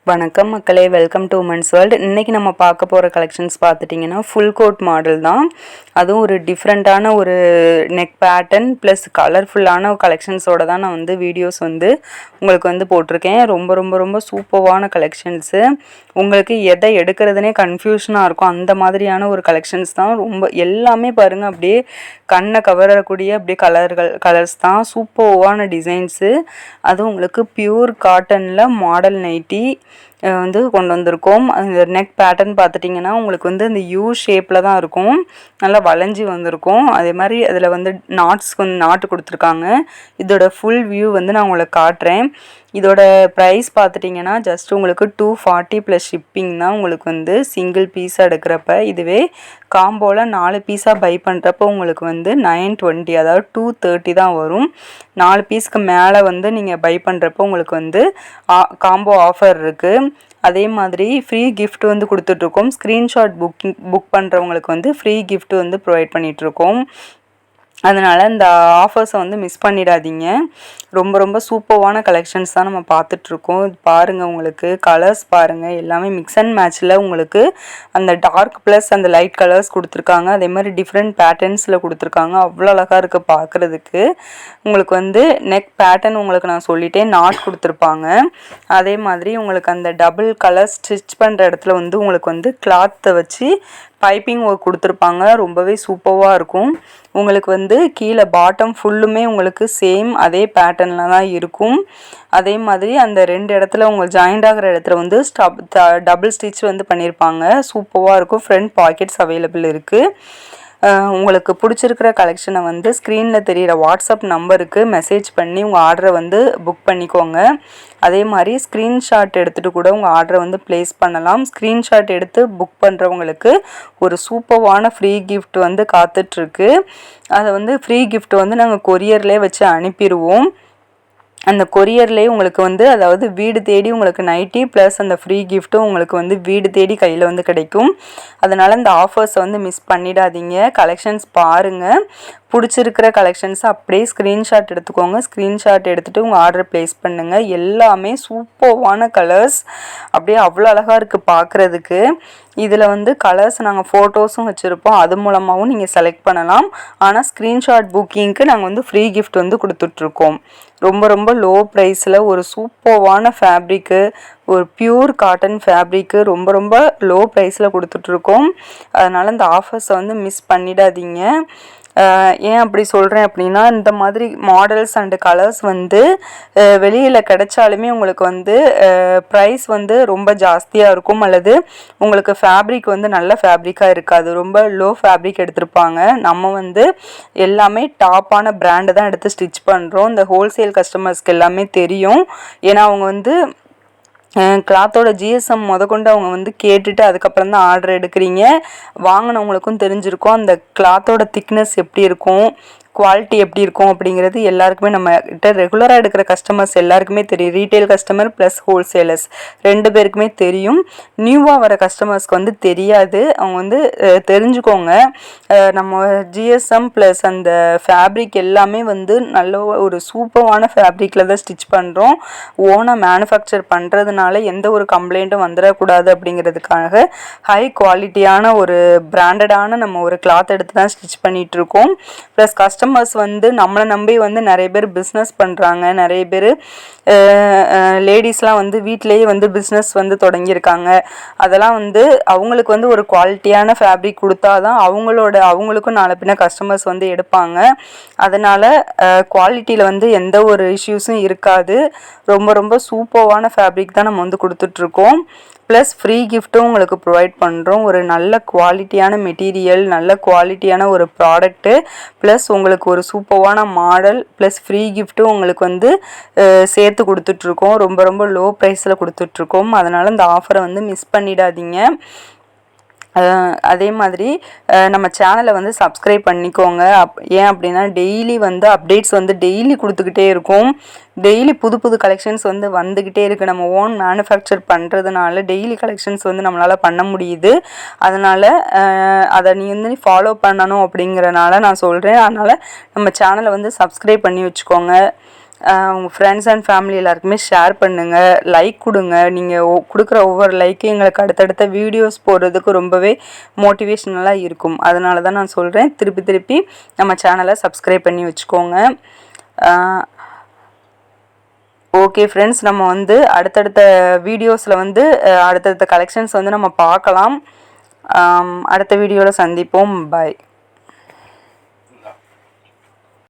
வணக்கம் மக்களே, welcome to women's world. இன்றைக்கி நம்ம பார்க்க போகிற கலெக்ஷன்ஸ் பார்த்துட்டிங்கன்னா ஃபுல் கோட் மாடல் தான். அதுவும் ஒரு டிஃப்ரெண்ட்டான ஒரு நெக் பேட்டர்ன் ப்ளஸ் கலர்ஃபுல்லான கலெக்ஷன்ஸோடு தான் நான் வீடியோஸ் உங்களுக்கு போட்டிருக்கேன். ரொம்ப ரொம்ப ரொம்ப சூப்பர்வான கலெக்ஷன்ஸு. உங்களுக்கு எதை எடுக்கிறதுனே கன்ஃபியூஷனாக இருக்கும் அந்த மாதிரியான ஒரு கலெக்ஷன்ஸ் தான். ரொம்ப எல்லாமே பாருங்கள், அப்படியே கண்ணை கவரக்கூடிய அப்படியே கலர்ஸ் தான். சூப்பர்வான டிசைன்ஸு. அதுவும் உங்களுக்கு பியூர் காட்டனில் மாடல் நைட்டி கொண்டு வந்திருக்கோம். அந்த நெக் பேட்டர்ன் பார்த்துட்டிங்கன்னா உங்களுக்கு இந்த யூ ஷேப்பில் தான் இருக்கும், நல்லா வளைஞ்சி வந்திருக்கும். அதே மாதிரி அதில் நாட்ஸ் நாட்டு கொடுத்துருக்காங்க. இதோட ஃபுல் வியூ நான் உங்களுக்கு காட்டுறேன். இதோட ப்ரைஸ் பார்த்துட்டிங்கன்னா ஜஸ்ட் உங்களுக்கு 240 ப்ளஸ் ஷிப்பிங் தான். உங்களுக்கு சிங்கிள் பீஸாக எடுக்கிறப்ப, இதுவே காம்போவில் 4 பீஸாக பை பண்ணுறப்போ உங்களுக்கு 920, அதாவது 230 தான் வரும். 4 பீஸ்க்கு மேலே நீங்கள் பை பண்ணுறப்போ உங்களுக்கு காம்போ ஆஃபர் இருக்குது. அதே மாதிரி ஃப்ரீ கிஃப்ட் கொடுத்துட்ருக்கோம். ஸ்க்ரீன்ஷாட் புக் பண்ணுறவங்களுக்கு ஃப்ரீ கிஃப்ட் ப்ரொவைட் பண்ணிகிட்ருக்கோம். அதனால் இந்த ஆஃபர்ஸை மிஸ் பண்ணிடாதீங்க. ரொம்ப ரொம்ப சூப்பர்வான கலெக்ஷன்ஸ் தான் நம்ம பார்த்துட்ருக்கோம். பாருங்கள், உங்களுக்கு கலர்ஸ் பாருங்கள், எல்லாமே மிக்ஸ் அண்ட் மேட்ச்சில் உங்களுக்கு அந்த டார்க் ப்ளஸ் அந்த லைட் கலர்ஸ் கொடுத்துருக்காங்க. அதே மாதிரி டிஃப்ரெண்ட் பேட்டர்ன்ஸில் கொடுத்துருக்காங்க. அவ்வளோ அழகாக இருக்குது பார்க்குறதுக்கு. உங்களுக்கு நெக் பேட்டர்ன் உங்களுக்கு நான் சொல்லிட்டேன், நாட் கொடுத்துருப்பாங்க. அதே மாதிரி உங்களுக்கு அந்த டபுள் கலர் ஸ்டிச் பண்ணுற இடத்துல உங்களுக்கு கிளாத்தை வச்சு பைப்பிங் ஒர்க் கொடுத்துருப்பாங்க. ரொம்பவே சூப்பராக இருக்கும். உங்களுக்கு கீழே பாட்டம் ஃபுல்லுமே உங்களுக்கு சேம் அதே பேட்டர்னில் தான் இருக்கும். அதே மாதிரி அந்த 2 இடத்துல உங்களுக்கு ஜாயிண்ட் ஆகிற இடத்துல டபுள் ஸ்டிச் பண்ணியிருப்பாங்க. சூப்பராக இருக்கும். ஃப்ரண்ட் பாக்கெட்ஸ் அவைலபிள் இருக்குது. உங்களுக்கு பிடிச்சிருக்கிற கலெக்ஷனை ஸ்க்ரீனில் தெரிகிற வாட்ஸ்அப் நம்பருக்கு மெசேஜ் பண்ணி உங்கள் ஆர்டரை புக் பண்ணிக்கோங்க. அதே மாதிரி ஸ்க்ரீன்ஷாட் எடுத்துகிட்டு கூட உங்கள் ஆர்டரை ப்ளேஸ் பண்ணலாம். ஸ்க்ரீன்ஷாட் எடுத்து புக் பண்ணுறவங்களுக்கு ஒரு சூப்பர்வான ஃப்ரீ கிஃப்ட் காத்துட்ருக்கு. அதை ஃப்ரீ கிஃப்ட் நாங்கள் கொரியர்லேயே வச்சு அனுப்பிடுவோம். அந்த கொரியர்லேயே உங்களுக்கு அதாவது வீடு தேடி உங்களுக்கு நைட்டி ப்ளஸ் அந்த ஃப்ரீ கிஃப்ட்டும் உங்களுக்கு வீடு தேடி கையில் கிடைக்கும். அதனால் இந்த ஆஃபர்ஸை மிஸ் பண்ணிடாதீங்க. கலெக்ஷன்ஸ் பாருங்கள், பிடிச்சிருக்கிற கலெக்ஷன்ஸை அப்படியே ஸ்க்ரீன்ஷாட் எடுத்துக்கோங்க. ஸ்க்ரீன்ஷாட் எடுத்துகிட்டு உங்கள் ஆர்டர் ப்ளேஸ் பண்ணுங்கள். எல்லாமே சூப்பர்வான கலர்ஸ், அப்படியே அவ்வளோ அழகாக இருக்குது பார்க்குறதுக்கு. இதில் கலர்ஸ் நாங்கள் ஃபோட்டோஸும் வச்சுருப்போம், அது மூலமாகவும் நீங்கள் செலக்ட் பண்ணலாம். ஆனால் ஸ்க்ரீன்ஷாட் புக்கிங்க்கு நாங்கள் ஃப்ரீ கிஃப்ட் கொடுத்துட்ருக்கோம். ரொம்ப ரொம்ப லோ ப்ரைஸில் ஒரு சூப்பர்வான ஃபேப்ரிக்கு, ஒரு பியூர் காட்டன் ஃபேப்ரிக்கு ரொம்ப ரொம்ப லோ ப்ரைஸில் கொடுத்துட்ருக்கோம். அதனால் இந்த ஆஃபர்ஸை மிஸ் பண்ணிடாதீங்க. ஏன் அப்படி சொல்கிறேன் அப்படின்னா, இந்த மாதிரி மாடல்ஸ் அண்டு கலர்ஸ் வெளியில் கிடைச்சாலுமே உங்களுக்கு ப்ரைஸ் ரொம்ப ஜாஸ்தியாக இருக்கும், அல்லது உங்களுக்கு ஃபேப்ரிக் நல்ல ஃபேப்ரிக்காக இருக்காது. ரொம்ப லோ ஃபேப்ரிக் எடுத்திருப்பாங்க. நம்ம எல்லாமே டாப்பான பிராண்டு தான் எடுத்து ஸ்டிச் பண்ணுறோம். இந்த ஹோல்சேல் கஸ்டமர்ஸ்க்கு எல்லாமே தெரியும். ஏன்னா அவங்க கிளாத்தோட ஜிஎஸ்எம் முதற்கொண்டு அவங்க கேட்டுட்டு அதுக்கப்புறம் தான் ஆர்டர் எடுக்கிறீங்க. வாங்கினவங்களுக்கும் தெரிஞ்சிருக்கும் அந்த கிளாத்தோட திக்னஸ் எப்படி இருக்கும், குவாலிட்டி எப்படி இருக்கும் அப்படிங்கிறது எல்லாருக்குமே, நம்ம கிட்ட ரெகுலராக எடுக்கிற கஸ்டமர்ஸ் எல்லாருக்குமே தெரியும். ரீட்டைல் கஸ்டமர் ப்ளஸ் ஹோல்சேலர்ஸ் 2 பேருக்குமே தெரியும். நியூவாக வர கஸ்டமர்ஸ்க்கு தெரியாது. அவங்க தெரிஞ்சுக்கோங்க. நம்ம ஜிஎஸ்எம் ப்ளஸ் அந்த ஃபேப்ரிக் எல்லாமே நல்ல ஒரு சூப்பரான ஃபேப்ரிக்கில் தான் ஸ்டிச் பண்ணுறோம். ஓனாக மேனுஃபேக்சர் பண்ணுறதுனால எந்த ஒரு கம்ப்ளைண்ட்டும் வந்துடக்கூடாது அப்படிங்கிறதுக்காக ஹை குவாலிட்டியான ஒரு பிராண்டடான நம்ம ஒரு கிளாத் எடுத்து தான் ஸ்டிச் பண்ணிகிட்ருக்கோம். ப்ளஸ் கஸ்டமர்ஸ் நம்மளை நம்பி நிறைய பேர் பிஸ்னஸ் பண்ணுறாங்க. நிறைய பேர் லேடிஸ்லாம் வீட்டிலேயே பிஸ்னஸ் தொடங்கியிருக்காங்க. அதெல்லாம் அவங்களுக்கு ஒரு குவாலிட்டியான ஃபேப்ரிக் கொடுத்தா தான் அவங்களுக்கும் நாளை பின்ன கஸ்டமர்ஸ் எடுப்பாங்க. அதனால் குவாலிட்டியில் எந்த ஒரு இஷ்யூஸும் இருக்காது. ரொம்ப ரொம்ப சூப்பர்வான ஃபேப்ரிக் தான் நம்ம கொடுத்துட்ருக்கோம். ப்ளஸ் ஃப்ரீ கிஃப்ட்டும் உங்களுக்கு ப்ரொவைட் பண்ணுறோம். ஒரு நல்ல குவாலிட்டியான மெட்டீரியல், நல்ல குவாலிட்டியான ஒரு ப்ராடக்ட்டு, ப்ளஸ் உங்களுக்கு ஒரு சூப்பர்வான மாடல் ப்ளஸ் ஃப்ரீ கிஃப்ட்டும் உங்களுக்கு சேர்த்து கொடுத்துட்ருக்கோம். ரொம்ப ரொம்ப லோ ப்ரைஸில் கொடுத்துட்ருக்கோம். அதனால் இந்த ஆஃபரை மிஸ் பண்ணிடாதீங்க. அதே மாதிரி நம்ம சேனலை சப்ஸ்கிரைப் பண்ணிக்கோங்க. ஏன் அப்படின்னா டெய்லி அப்டேட்ஸ் டெய்லி கொடுத்துக்கிட்டே இருக்கும். டெய்லி புது புது கலெக்ஷன்ஸ் வந்துக்கிட்டே இருக்குது. நம்ம ஓன் மேனுஃபேக்சர் பண்ணுறதுனால டெய்லி கலெக்ஷன்ஸ் நம்மளால் பண்ண முடியுது. அதனால் அதை நீ ஃபாலோ பண்ணணும் அப்படிங்கிறனால நான் சொல்கிறேன். அதனால் நம்ம சேனலை சப்ஸ்கிரைப் பண்ணி வச்சுக்கோங்க. உங்கள் ஃப்ரெண்ட்ஸ் அண்ட் ஃபேமிலி எல்லாருக்குமே ஷேர் பண்ணுங்கள், லைக் கொடுங்க. நீங்கள் கொடுக்குற ஒவ்வொரு லைக்கும் எங்களுக்கு அடுத்தடுத்த வீடியோஸ் போடுறதுக்கு ரொம்பவே மோட்டிவேஷ்னலாக இருக்கும். அதனால தான் நான் சொல்கிறேன், திருப்பி திருப்பி நம்ம சேனலை சப்ஸ்கிரைப் பண்ணி வச்சுக்கோங்க. ஓகே ஃப்ரெண்ட்ஸ், நம்ம வந்து அடுத்தடுத்த வீடியோஸில் வந்து அடுத்தடுத்த கலெக்ஷன்ஸ் வந்து நம்ம பார்க்கலாம். அடுத்த வீடியோவில் சந்திப்போம். பாய்.